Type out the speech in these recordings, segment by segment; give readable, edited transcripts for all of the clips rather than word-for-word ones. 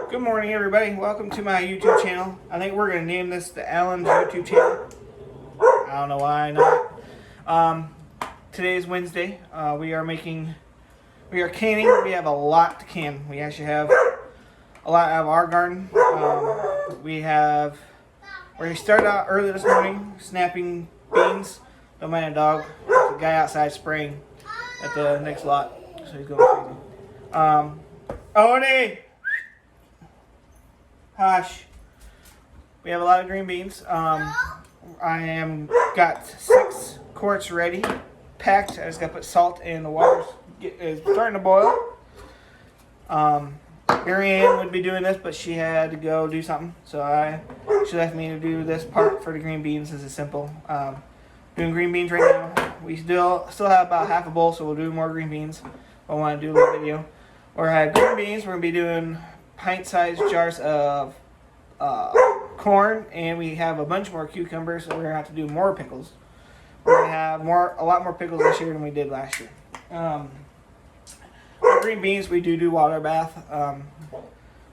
Good morning, everybody. Welcome to my YouTube channel. I think we're going to name this the Alan's YouTube channel. I don't know why not. Today is Wednesday. We are canning. We have a lot to can. We actually have a lot out of our garden. We started out early this morning snapping beans. Don't mind a dog. There's a guy outside spraying at the next lot, so he's going crazy. Odie! Hush. We have a lot of green beans. I got 6 quarts ready, packed. I just got to put salt in. The water is starting to boil. Marianne would be doing this, but she had to go do something, so she left me to do this part for the green beans. This is simple. Doing green beans right now. We still have about half a bowl, so we'll do more green beans. I want to do a little video. We're gonna have green beans. We're gonna be doing pint-sized jars of corn, and we have a bunch more cucumbers, so we're gonna have to do more pickles. We're gonna have a lot more pickles this year than we did last year. For green beans, we do water bath.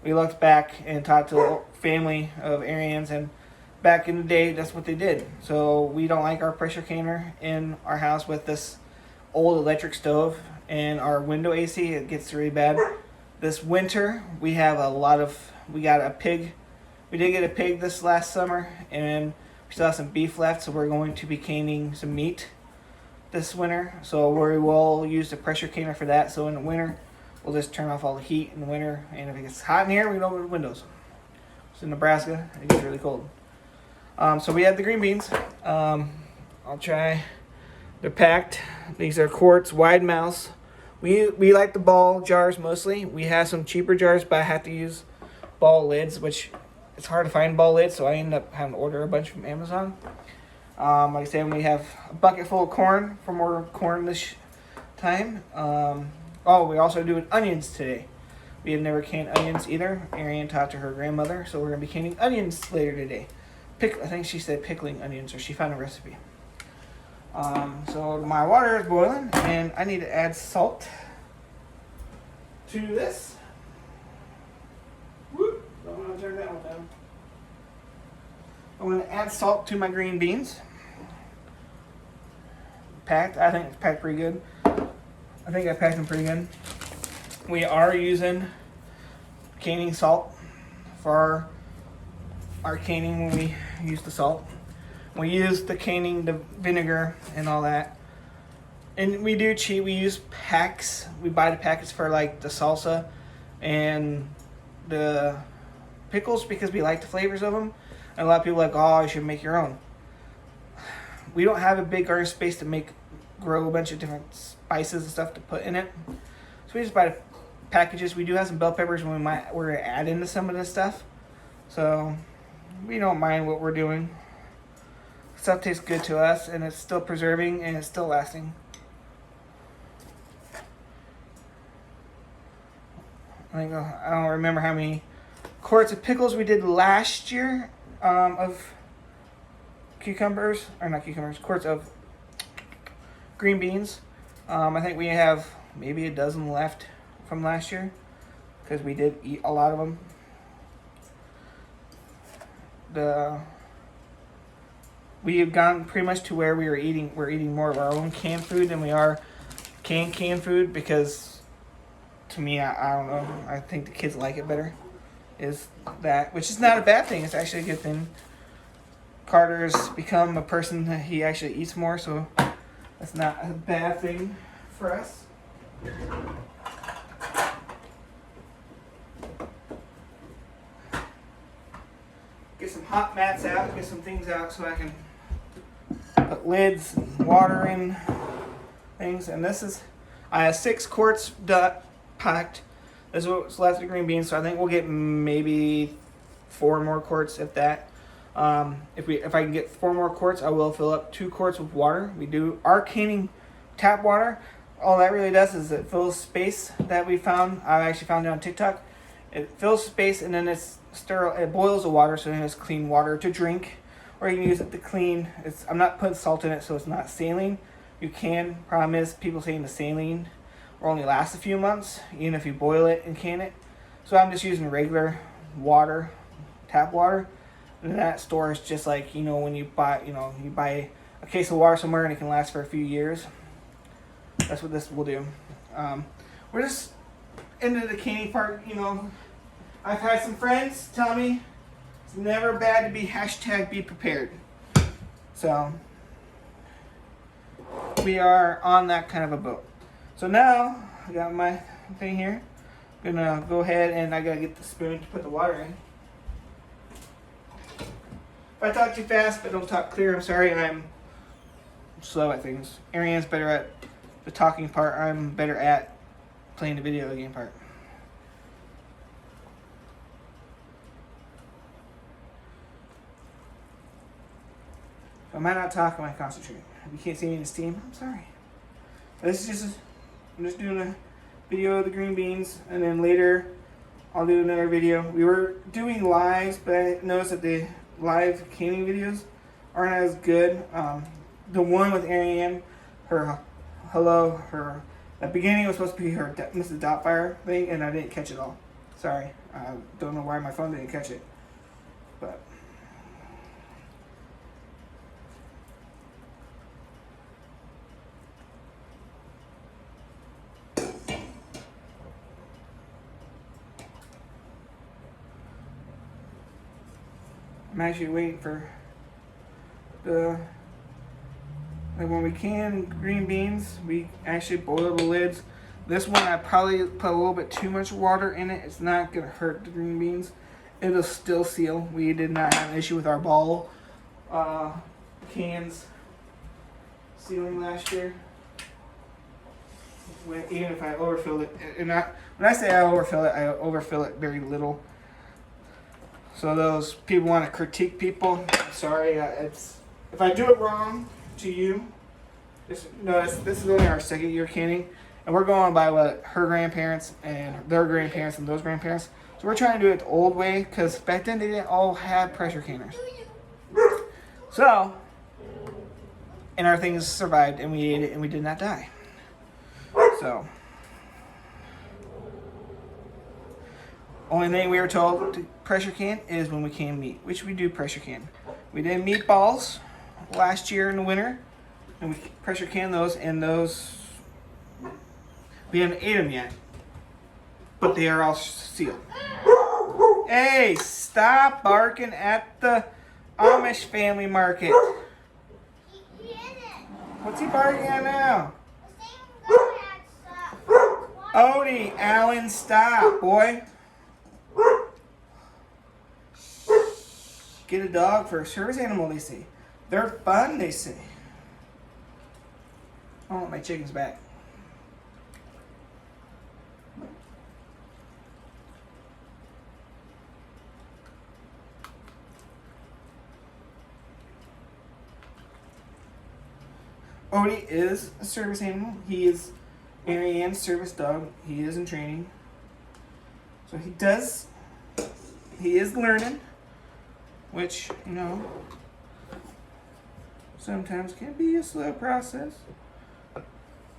We looked back and talked to the family of Arians, and back in the day, that's what they did. So we don't like our pressure canner in our house with this old electric stove and our window AC. It gets really bad. This winter, we got a pig. We did get a pig this last summer, and we still have some beef left, so we're going to be canning some meat this winter. So we will use the pressure canner for that. So in the winter, we'll just turn off all the heat in the winter, and if it gets hot in here, we can open the windows. It's in Nebraska. It gets really cold. So we have the green beans. I'll try. They're packed. These are quarts, wide mouths. We like the ball jars mostly. We have some cheaper jars, but I have to use ball lids, which it's hard to find ball lids, so I end up having to order a bunch from Amazon. Like I said, we have a bucket full of corn for more corn this time. We also doing onions today. We have never canned onions either. Arian taught to her grandmother, so we're going to be canning onions later today. I think she said pickling onions, or she found a recipe. So my water is boiling, and I need to add salt to this. Whoop! I'm going to turn that one down. I'm going to add salt to my green beans. Packed. I think it's packed pretty good. I think I packed them pretty good. We are using canning salt for our canning when we use the salt. We use the canning, the vinegar, and all that. And we do cheat. We use packs. We buy the packets for like the salsa and the pickles because we like the flavors of them. And a lot of people are like, oh, you should make your own. We don't have a big garden space to grow a bunch of different spices and stuff to put in it. So we just buy the packages. We do have some bell peppers we're going to add into some of this stuff. So we don't mind what we're doing. Stuff tastes good to us, and it's still preserving, and it's still lasting. I don't remember how many quarts of pickles we did last year of quarts of green beans. I think we have maybe a dozen left from last year because we did eat a lot of them. We have gone pretty much to where we're eating more of our own canned food than we are canned food because, to me, I don't know. I think the kids like it better. Which is not a bad thing. It's actually a good thing. Carter's become a person that he actually eats more, so that's not a bad thing for us. Get some hot mats out, get some things out so I can put lids and water in things. And I have 6 quarts packed. This is what's left of the green beans, so I think we'll get maybe 4 more quarts, if that. If I can get 4 more quarts, I will fill up 2 quarts with water. We do our canning tap water. All that really does is it fills space that we found. I actually found it on TikTok. It fills space, and then it's sterile. It boils the water, so it has clean water to drink. Or you can use it to clean. I'm not putting salt in it, so it's not saline. You can. Problem is, people saying the saline will only last a few months, even if you boil it and can it. So I'm just using regular water, tap water. And that store is just like, when you buy, you buy a case of water somewhere and it can last for a few years. That's what this will do. We're just into the canning part, I've had some friends tell me it's never bad to be #be prepared. So we are on that kind of a boat. So now I got my thing here. I'm gonna go ahead and I gotta get the spoon to put the water in. If I talk too fast but don't talk clear, I'm sorry. I'm slow at things. Ariane's better at the talking part. I'm better at playing the video game part. If I might not talk, I might concentrate. If you can't see me in the steam, I'm sorry. This is I'm just doing a video of the green beans, and then later I'll do another video. We were doing lives, but I noticed that the live canning videos aren't as good. The one with Ariane, at the beginning was supposed to be her Mrs. Doubtfire thing, and I didn't catch it all. Sorry. I don't know why my phone didn't catch it. But I'm actually waiting for when we can green beans, we actually boil the lids. This one I probably put a little bit too much water in it. It's not gonna hurt the green beans. It'll still seal. We did not have an issue with our ball cans sealing last year. Even if I overfill it, and when I say I overfill it very little. So those people want to critique people. Sorry, if I do it wrong to you. This is only our second year canning, and we're going by what her grandparents and their grandparents and those grandparents. So we're trying to do it the old way, because back then they didn't all have pressure canners. So, and our things survived, and we ate it, and we did not die. So, only thing we were told to pressure can is when we can meat, which we do pressure can. We did meatballs last year in the winter, and we pressure canned those, and those we haven't ate them yet, but they are all sealed. Hey, stop barking at the Amish family market. What's he barking at now? Odie, Alan, stop, boy. Get a dog for a service animal, they say. They're fun, they say. I want my chickens back. Odie is a service animal. He is Ariane's service dog. He is in training. So he is learning, which, sometimes can be a slow process.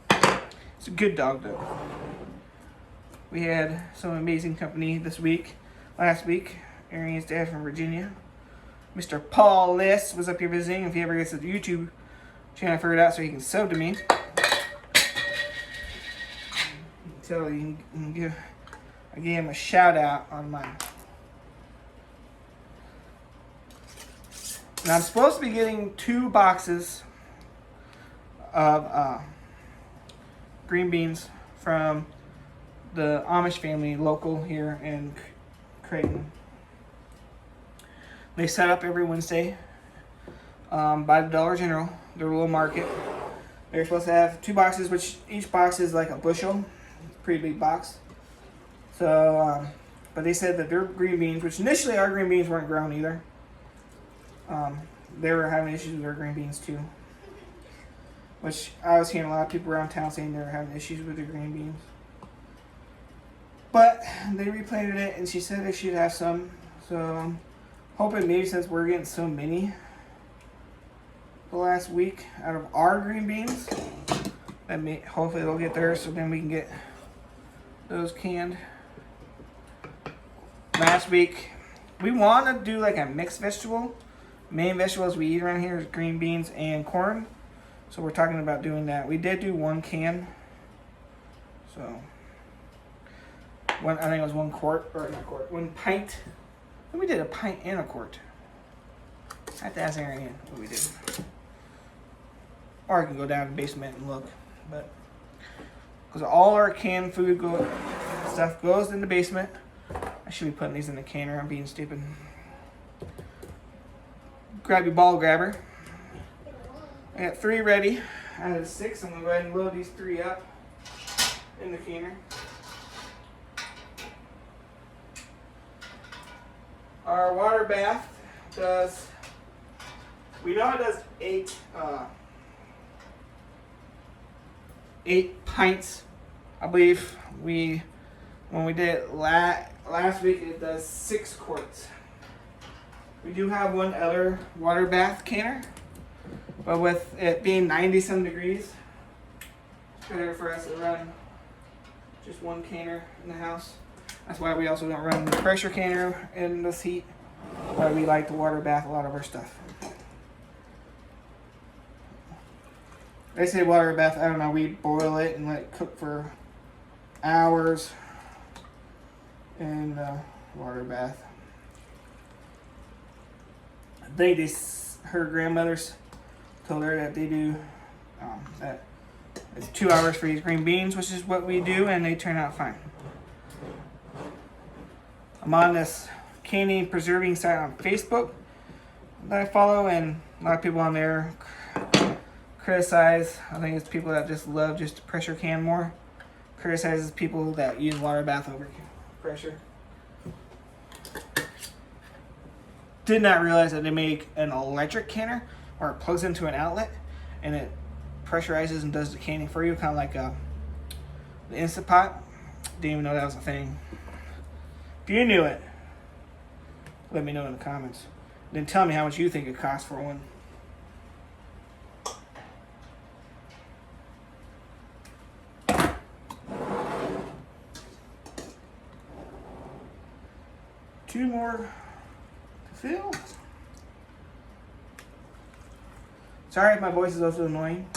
It's a good dog, though. We had some amazing company last week. Ariane's dad from Virginia, Mr. Paul Liss, was up here visiting. If he ever gets to the YouTube channel, figure it out so he can sub to me. I gave him a shout out on mine. Now I'm supposed to be getting 2 boxes of green beans from the Amish family local here in Creighton. They set up every Wednesday by the Dollar General, their little market. They're supposed to have 2 boxes, which each box is like a bushel. It's a pretty big box. So, but they said that their green beans, which initially our green beans weren't grown either. They were having issues with their green beans too. Which I was hearing a lot of people around town saying they were having issues with their green beans. But they replanted it, and she said they should have some. So I'm hoping maybe since we're getting so many the last week out of our green beans, that hopefully they'll get theirs, so then we can get those canned. last week. We want to do like a mixed vegetable. Main vegetables we eat around here is green beans and corn. So we're talking about doing that. We did do 1 can. So, I think it was 1 quart, or not quart, 1 pint. And we did a pint and a quart. I have to ask Arian what we did. Or I can go down to the basement and look. But, because all our canned food stuff goes in the basement. I should be putting these in the canner. I'm being stupid. Grab your ball grabber. I got 3 ready out of 6. I'm going to go ahead and load these 3 up in the canner. Our water bath does, we know it does 8 pints. I believe when we did it last week, it does 6 quarts. We do have one other water bath canner, but with it being 90-some degrees, it's better for us to run just 1 canner in the house. That's why we also don't run the pressure canner in this heat. Why we like to water bath a lot of our stuff. They say water bath, I don't know, we boil it and let it cook for hours in the water bath. I think her grandmothers told her that they do that it's 2 hours for these green beans, which is what we do, and they turn out fine. I'm on this canning preserving site on Facebook that I follow, and a lot of people on there criticize. I think it's people that just love just to pressure can more. Criticizes people that use water bath over pressure. Did not realize that they make an electric canner where it plugs into an outlet and it pressurizes and does the canning for you, kind of like the Instant Pot. Didn't even know that was a thing. If you knew it, let me know in the comments. Then tell me how much you think it costs for one. Two more to fill. Sorry if my voice is also annoying.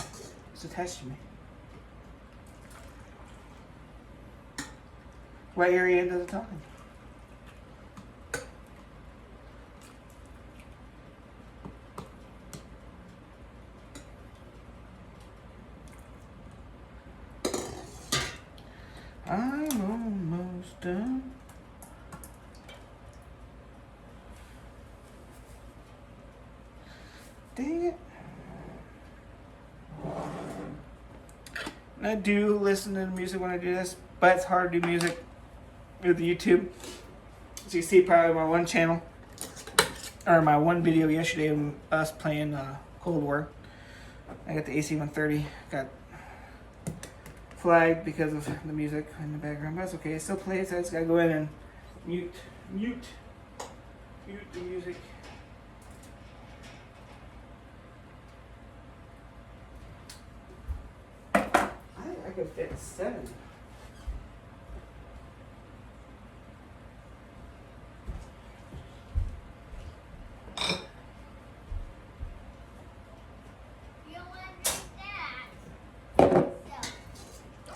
It's attached to me. What area does it talking? I'm almost done. Dang it. And I do listen to the music when I do this, but it's hard to do music with YouTube. As you see probably my one channel, or my one video yesterday of us playing Cold War. I got the AC-130, got flagged because of the music in the background, but that's okay. It still plays, so I just gotta go in and mute the music. I could fit 7.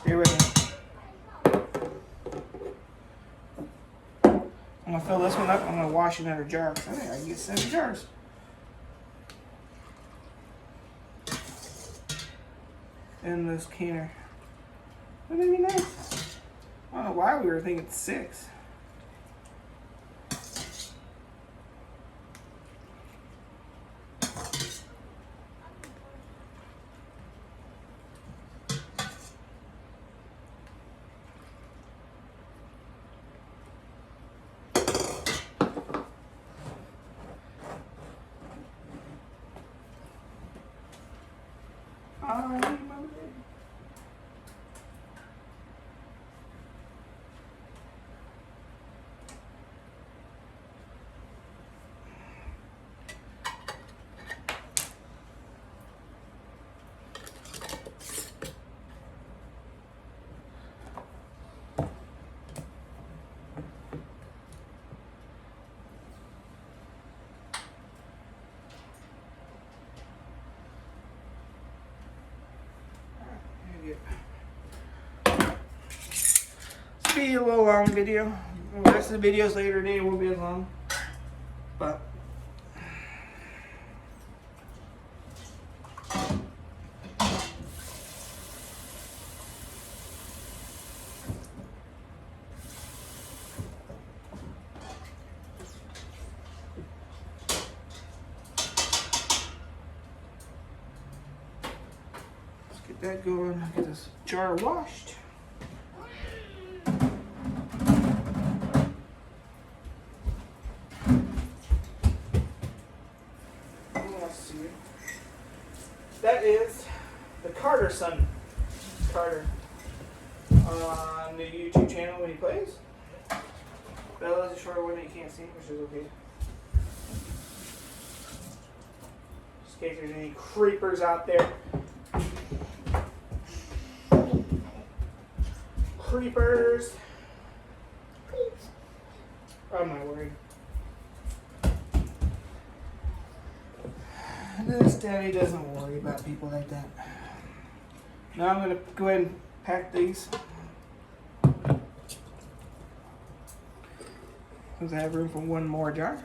Here with me. I'm gonna fill this one up. I'm gonna wash another jar. I think I can get 7 jars. In this canner. Wouldn't that be nice? I don't know why we were thinking 6. be a little long video. The rest of the videos later today won't be as long. But let's get that going. Get this jar washed. That is the Carter son, Carter, on the YouTube channel when he plays. Bella's a shorter one that you can't see, which is okay. Just in case there's any creepers out there. Creepers. I'm not worried. This daddy doesn't worry about people like that. Now I'm going to go ahead and pack these. Since I have room for one more jar.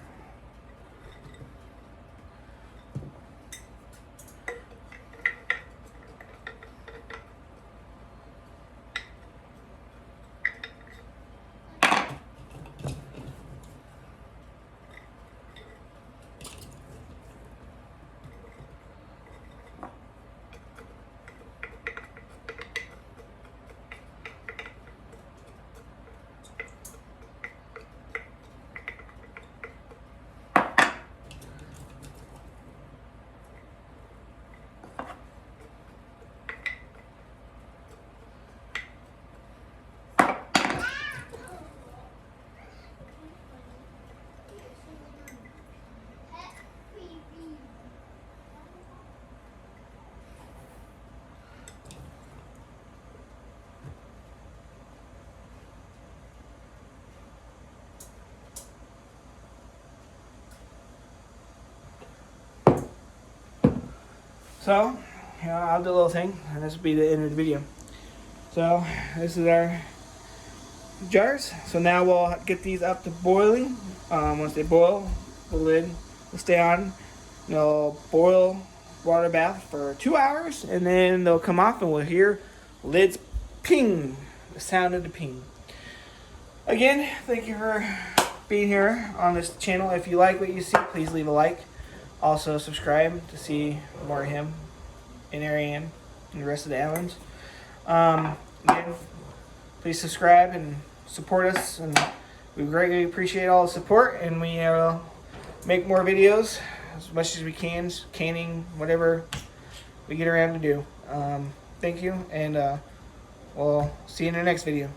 So, I'll do a little thing, and this will be the end of the video. So, this is our jars. So now we'll get these up to boiling. Once they boil, the lid will stay on. They'll boil water bath for 2 hours, and then they'll come off, and we'll hear lids ping, the sound of the ping. Again, thank you for being here on this channel. If you like what you see, please leave a like. Also subscribe to see more of him and Ariane and the rest of the Allens. Again, please subscribe and support us, and we greatly appreciate all the support, and we will make more videos as much as we can, canning, whatever we get around to do. Thank you, and we'll see you in the next video.